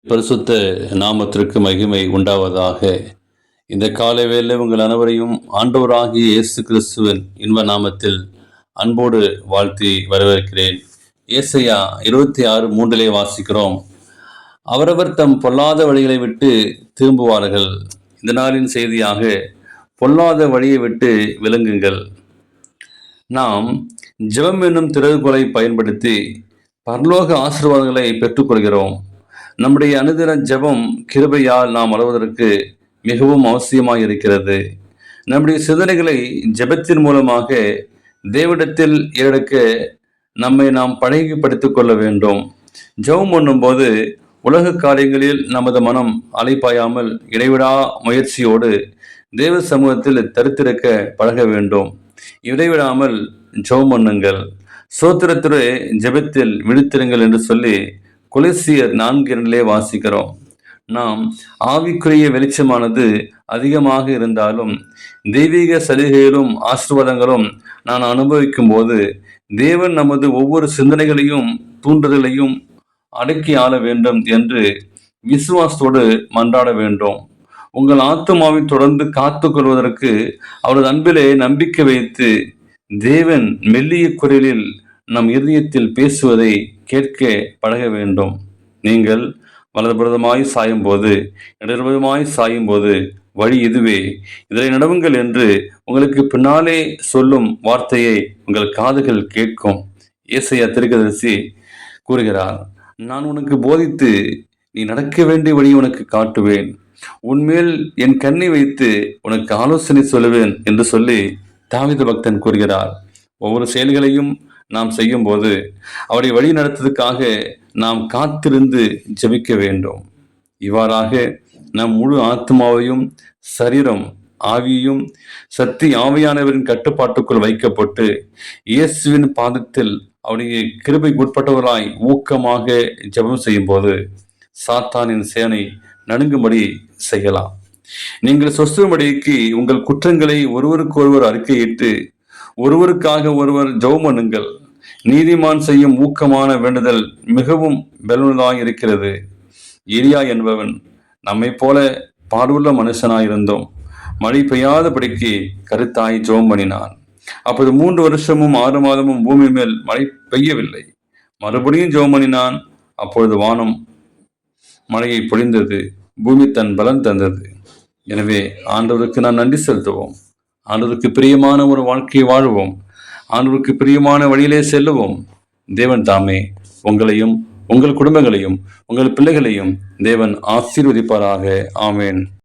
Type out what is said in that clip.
பரிசுத்த நாமத்திற்கு மகிமை உண்டாவதாக. இந்த காலை வேளை உங்கள் அனைவரையும் ஆண்டவராகிய இயேசு கிறிஸ்துவின் இன்ப நாமத்தில் அன்போடு வாழ்த்தி வரவேற்கிறேன். ஏசாயா 26:3 வாசிக்கிறோம். அவரவர் தம் பொல்லாத வழிகளை விட்டு திரும்புவார்கள். இந்த நாளின் செய்தியாக, பொல்லாத வழியை விட்டு விலங்குங்கள். நாம் ஜெபம் என்னும் திறவுகோலை பயன்படுத்தி பரலோக ஆசீர்வாதங்களை பெற்றுக்கொள்கிறோம். நம்முடைய அனுதின ஜெபம் கிருபையால் நாம் வளர்வதற்கு மிகவும் அவசியமாக இருக்கிறது. நம்முடைய சிந்தனைகளை ஜெபத்தின் மூலமாக தேவனிடத்தில் ஏறெடுக்க நம்மை நாம் பழகிப்படுத்திக் கொள்ள வேண்டும். ஜெபம் பண்ணும்போது உலக காரியங்களில் நமது மனம் அலைப்பாயாமல் இடைவிடா முயற்சியோடு தேவ சமூகத்தில் தரித்திருக்க பழக வேண்டும். இடைவிடாமல் ஜெபம் பண்ணுங்கள். சோத்திரத்துறை ஜெபத்தில் விழித்திருங்கள் என்று சொல்லி கொலோசியர் 4:2 வாசிக்கிறோம். நாம் ஆவிக்குரிய வெளிச்சமானது அதிகமாக இருந்தாலும் தெய்வீக சலுகைகளும் ஆசீர்வாதங்களும் நான் அனுபவிக்கும் போது தேவன் நமது ஒவ்வொரு சிந்தனைகளையும் தூண்டுதலையும் அடக்கி ஆள வேண்டும் என்று விசுவாசத்தோடு மன்றாட வேண்டும். உங்கள் ஆத்துமாவை தொடர்ந்து காத்து கொள்வதற்கு அவரது அன்பிலே நம்பிக்கை வைத்து தேவன் மெல்லிய குரலில் நம் இதயத்தில் பேசுவதை கேட்க பழக வேண்டும். நீங்கள் வலதுபுறமாய் சாயும் போது, இடதுபுறமாய் சாயும் போது வழி இதுவே, இதனை நடவுங்கள் என்று உங்களுக்கு பின்னாலே சொல்லும் வார்த்தையை உங்கள் காதுகள் கேட்கும். ஏசாயா தீர்க்கதரிசி கூறுகிறார், நான் உனக்கு போதித்து நீ நடக்க வேண்டிய வழியை உனக்கு காட்டுவேன், உன்மேல் என் கண்ணை வைத்து உனக்கு ஆலோசனை சொல்லுவேன் என்று சொல்லி தாவீது பக்தன் கூறுகிறார். ஒவ்வொரு செயல்களையும் நாம் செய்யும் போது அவரை வழி நடத்துவதற்காக நாம் காத்திருந்து ஜெபிக்க வேண்டும். இவ்வாறாக நம் முழு ஆத்மாவையும் சரீரம் ஆவியையும் சக்தி ஆவியானவரின் கட்டுப்பாட்டுக்குள் வைக்கப்பட்டு இயேசுவின் பாதத்தில் அவருடைய கிருபைக்கு உட்பட்டவராய் ஊக்கமாக ஜெபம் செய்யும் போது சாத்தானின் சேனை நடுங்கும்படி செய்யலாம். நீங்கள் சொஸ்தமடைக்கு உங்கள் குற்றங்களை ஒருவருக்கொருவர் அறிக்கையிட்டு ஒருவருக்காக ஒருவர் ஜெபம் பண்ணுங்கள். நீதிமான் செய்யும் ஊக்கமான வேண்டுதல் மிகவும் பலனுள்ளதாக இருக்கிறது. எலியா என்பவன் நம்மை போல பாடுள்ள மனுஷனாயிருந்தோம். மழை பெய்யாதபடிக்கு கருத்தாய் ஜெபம் பண்ணினான். அப்போது 3 வருஷமும் 6 மாதமும் பூமி மேல் மழை பெய்யவில்லை. மறுபடியும் ஜெபம் பண்ணினான். அப்பொழுது வானம் மழையை பொழிந்தது, பூமி தன் பலன் தந்தது. எனவே ஆண்டவருக்கு நான் நன்றி செலுத்துவோம். ஆண்டவருக்கு பிரியமான ஒரு வாழ்க்கையை வாழுவோம். ஆண்டவருக்கு பிரியமான வழியிலே செல்லுவோம். தேவன் தாமே உங்களையும் உங்கள் குடும்பங்களையும் உங்கள் பிள்ளைகளையும் தேவன் ஆசீர்வதிப்பாராக. ஆமேன்.